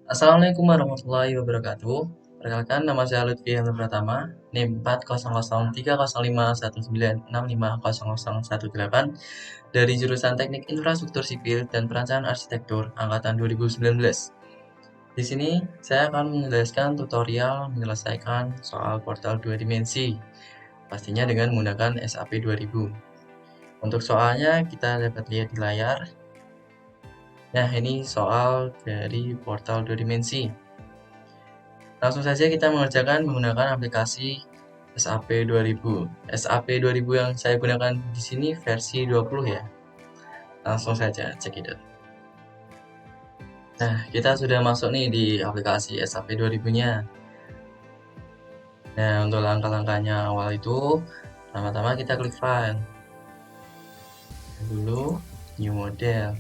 Assalamualaikum warahmatullahi wabarakatuh. Perkenalkan, nama saya Lutfi Helmi Pratama, NIM 400330565650018 dari jurusan Teknik Infrastruktur Sipil dan Perancangan Arsitektur angkatan 2019. Di sini saya akan menjelaskan tutorial menyelesaikan soal portal 2 dimensi, pastinya dengan menggunakan SAP 2000. Untuk soalnya kita dapat lihat di layar. Nah, ini soal dari portal 2 dimensi. Langsung saja kita mengerjakan menggunakan aplikasi SAP 2000. SAP 2000 yang saya gunakan di sini versi 20 ya. Langsung saja cek itu. Nah, kita sudah masuk nih di aplikasi SAP 2000-nya. Nah, untuk langkah-langkahnya awal itu, pertama-tama kita klik file. Dulu new model.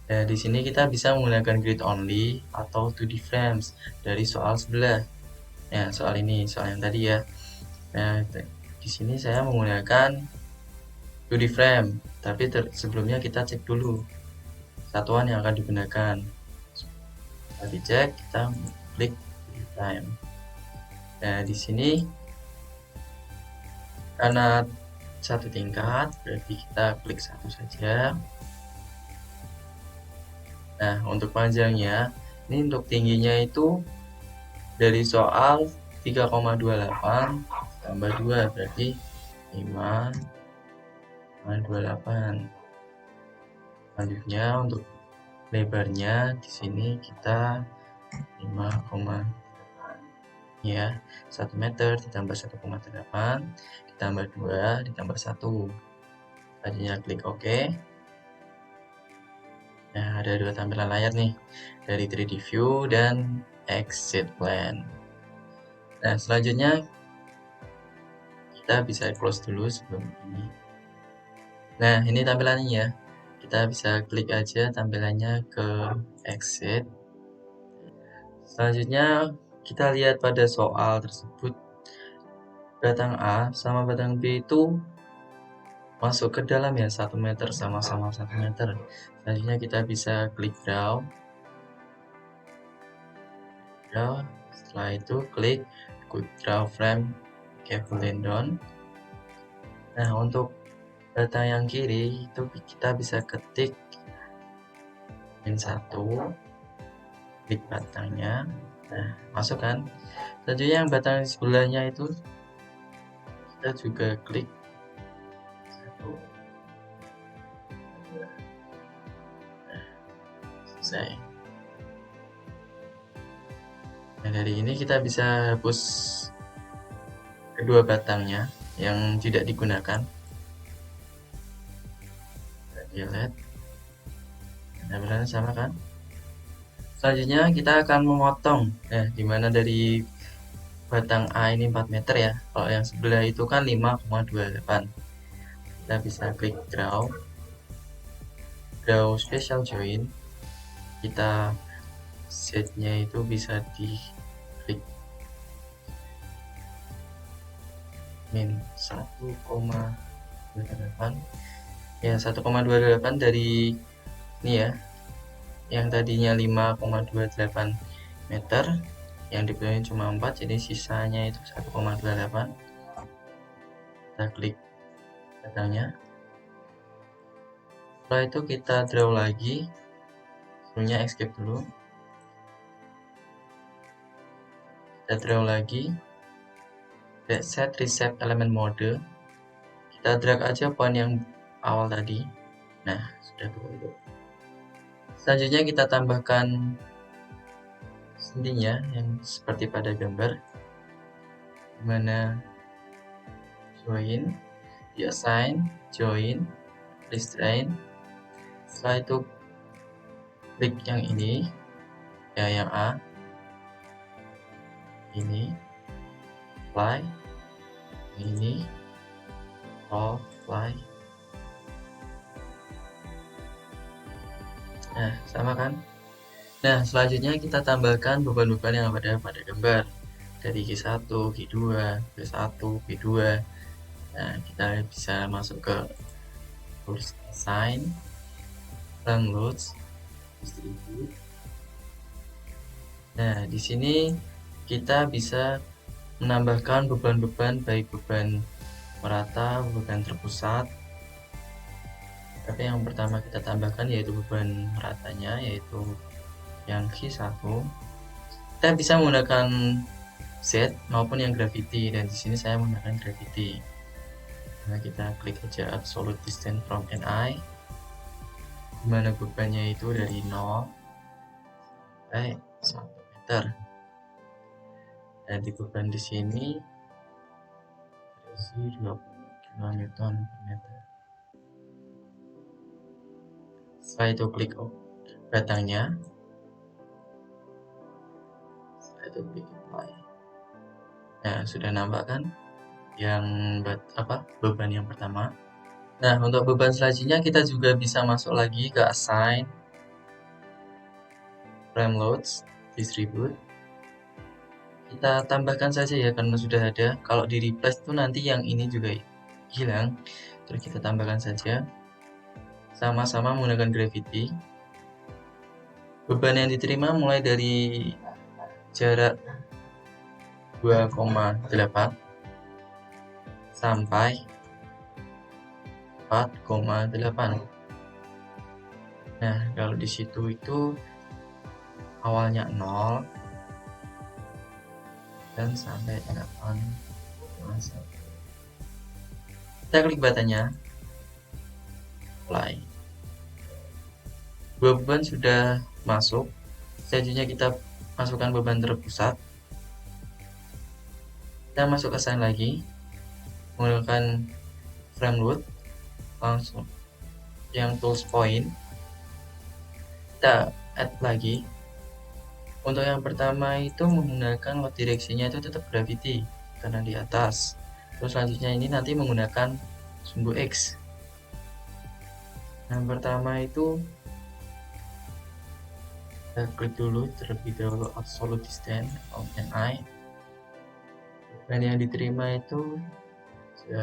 Nah, di sini kita bisa menggunakan grid only atau 2D frames dari soal sebelah. Ya, soal ini, soal yang tadi ya. Nah, di sini saya menggunakan 2D frame, tapi sebelumnya kita cek dulu satuan yang akan digunakan. Setelah dicek, kita klik 2D frame. Nah, di sini karena satu tingkat, berarti kita klik satu saja. Nah, untuk panjangnya, ini untuk tingginya itu dari soal 3,28 tambah 2 berarti 5,28. Selanjutnya untuk lebarnya di sini kita 5, ya, 1 meter ditambah 1,8 ditambah 2 ditambah 1. Selanjutnya klik OK. Nah, ada dua tampilan layar nih, dari 3D view dan exit plan. Nah, selanjutnya kita bisa close dulu sebelum ini. Nah, ini tampilannya ya. Kita bisa klik aja tampilannya ke exit. Selanjutnya kita lihat pada soal tersebut, batang A sama batang B itu masuk ke dalam ya, 1 meter sama-sama 1 meter. Selanjutnya kita bisa klik draw. Setelah itu klik quick draw frame cable down. Nah, untuk batang yang kiri itu kita bisa ketik -1, klik batangnya. Nah, masuk kan. Selanjutnya yang batang sebelahnya itu kita juga klik 1. Nah, selesai. Nah, dari ini kita bisa hapus kedua batangnya yang tidak digunakan. Kita lihat, tampilannya sama kan. Selanjutnya kita akan memotong. Nah, dimana dari batang A ini 4 meter ya, kalau yang sebelah itu kan 5,28. Kita bisa klik draw special join. Kita setnya itu bisa di klik -1,28 ya, 1,28 dari ini ya, yang tadinya 5,28 meter, yang dipilih cuma 4, jadi sisanya itu 1,28. Kita klik batangnya. Setelah itu kita draw lagi, sebelumnya escape dulu. Kita draw lagi, set reset element mode. Kita drag aja poin yang awal tadi. Nah, sudah kebentuk. Selanjutnya kita tambahkan sendinya yang seperti pada gambar, dimana join, assign, join, restrain. Setelah itu klik yang ini ya, yang A ini, apply ini, all apply. Nah, sama kan. Nah, selanjutnya kita tambahkan beban-beban yang ada pada gambar dari G1, G2, G1, G2. Nah, kita bisa masuk ke tools assign, run loads. distribute. Nah, di sini kita bisa menambahkan beban-beban, baik beban merata, beban terpusat. Tapi yang pertama kita tambahkan yaitu beban meratanya, yaitu yang Q1. Kita bisa menggunakan Z maupun yang gravity, dan di sini saya menggunakan gravity. Nah, kita klik aja absolute distance from NI, dimana bebannya itu dari 0 sampai 1 meter. Dan di beban di sini berisi 20 kN per meter. Setelah itu klik batangnya, setelah itu klik apply. Nah, sudah nampak kan yang beban yang pertama. Nah, untuk beban selanjutnya kita juga bisa masuk lagi ke assign, frame loads, distribute. Kita tambahkan saja ya karena sudah ada. Kalau di replace itu nanti yang ini juga hilang. Terus kita tambahkan saja. Sama-sama menggunakan gravity. Beban yang diterima mulai dari jarak 2,8 sampai 4,8. Nah, kalau di situ itu awalnya 0 dan sampai 8,1. Kita klik batanya, apply. Dua beban sudah masuk. Selanjutnya kita masukkan beban terpusat. Kita masuk assign lagi, menggunakan frame load, langsung yang tools point. Kita add lagi. Untuk yang pertama itu menggunakan load direksinya itu tetap gravity karena di atas. Terus selanjutnya ini nanti menggunakan sumbu X. Yang pertama itu kita klik dulu terlebih dahulu absolute distance of NI. Dan yang diterima itu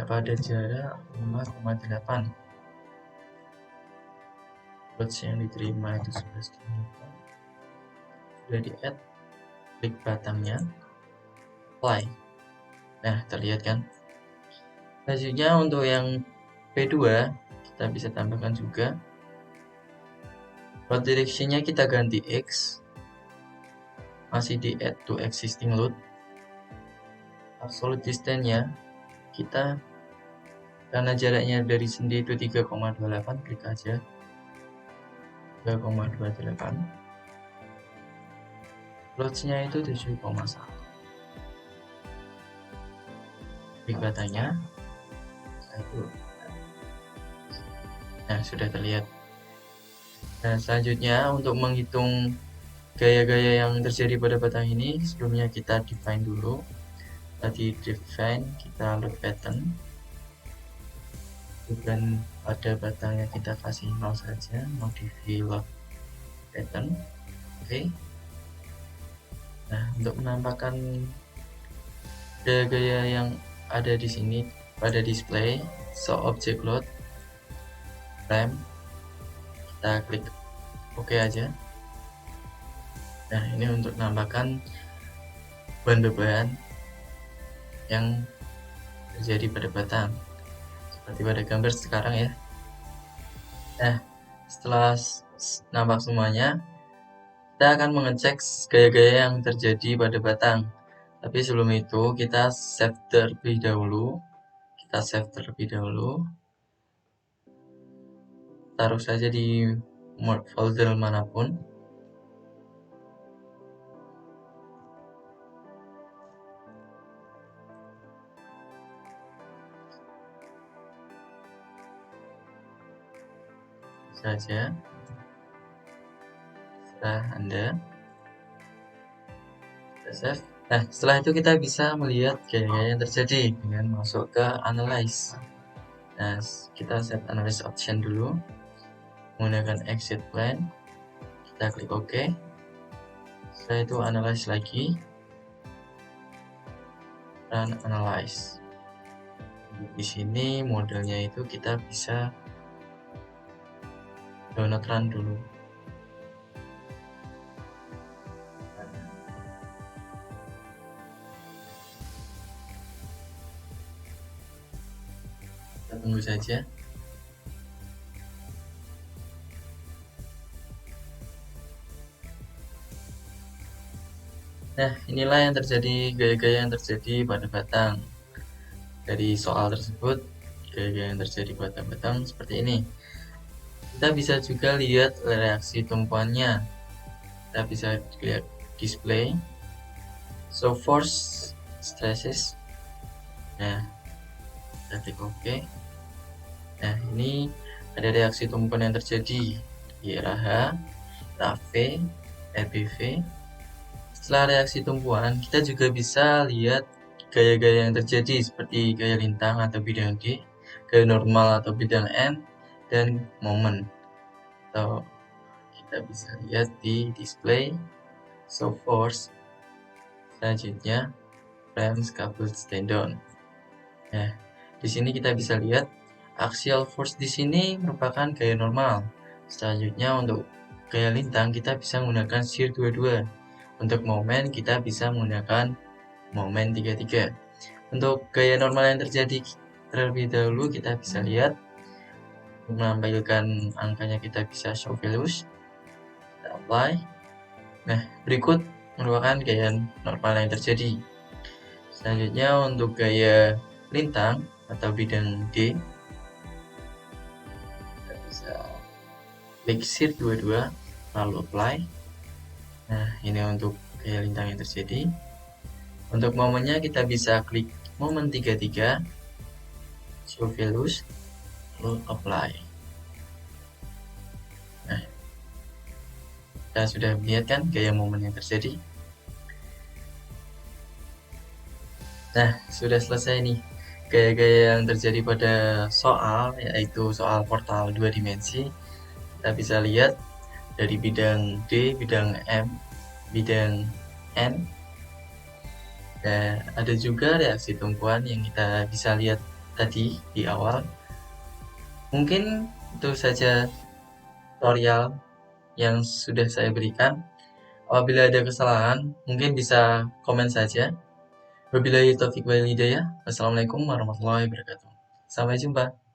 pada jarak 5,8. Loads yang diterima itu 11 kN. Sudah di add, klik batangnya, apply. Nah, terlihat kan. Selanjutnya untuk yang P2 kita bisa tambahkan juga. Load direction-nya kita ganti X, masih di add to existing load. Absolute distance-nya kita, karena jaraknya dari sendi itu 3,28, klik aja 3,28. Loads-nya itu 7,1. Klik batangnya. Nah, sudah terlihat. Nah, selanjutnya untuk menghitung gaya-gaya yang terjadi pada batang ini, sebelumnya kita define dulu. Tadi define, kita load pattern. Beban pada batangnya kita kasih 0 saja, modify load pattern. Oke. Nah, untuk menampakkan gaya-gaya yang ada di sini pada display, show object load, frame, kita klik OK aja. Nah, ini untuk menambahkan beban-beban yang terjadi pada batang seperti pada gambar sekarang ya. Nah, setelah nampak semuanya, kita akan mengecek gaya-gaya yang terjadi pada batang. Tapi sebelum itu kita save terlebih dahulu. Taruh saja di folder manapun. Saja. Setelah Anda save. Nah, setelah itu kita bisa melihat gaya-gaya yang terjadi dengan masuk ke analyze. Nah, kita set analyze option dulu menggunakan exit plan. Kita klik OK. Setelah itu analyze lagi dan analyze. Di sini modelnya itu kita bisa download run dulu. Kita tunggu saja. Nah, inilah yang terjadi, gaya-gaya yang terjadi pada batang. Dari soal tersebut, gaya-gaya yang terjadi pada batang seperti ini. Kita bisa juga lihat reaksi tumpuannya. Kita bisa lihat display, show force, stresses. Nah, kita klik OK. Nah, ini ada reaksi tumpuan yang terjadi di era H, era V, RBV. Setelah reaksi tumpuan, kita juga bisa lihat gaya-gaya yang terjadi seperti gaya lintang atau bidang D, gaya normal atau bidang N, dan momen. Atau kita bisa lihat di display, show force, selanjutnya frame scaffold stand down. Nah, di sini kita bisa lihat axial force di sini merupakan gaya normal. Selanjutnya untuk gaya lintang kita bisa menggunakan shear 22. Untuk momen kita bisa menggunakan momen 33. Untuk gaya normal yang terjadi terlebih dahulu kita bisa lihat, untuk menampilkan angkanya kita bisa show values, kita apply. Nah, berikut merupakan gaya normal yang terjadi. Selanjutnya untuk gaya lintang atau bidang D, kita bisa klik shear 22 lalu apply. Nah, ini untuk gaya lintang yang terjadi. Untuk momennya kita bisa klik momen 33, show values, lalu apply. Nah, kita sudah melihat kan gaya momen yang terjadi. Nah, sudah selesai nih gaya-gaya yang terjadi pada soal, yaitu soal portal 2 dimensi. Kita bisa lihat dari bidang D, bidang M, bidang N. Dan ada juga reaksi tumpuan yang kita bisa lihat tadi di awal. Mungkin itu saja tutorial yang sudah saya berikan. Apabila ada kesalahan, mungkin bisa komen saja. Wabillahi taufiq wal hidayah. Wassalamualaikum warahmatullahi wabarakatuh. Sampai jumpa.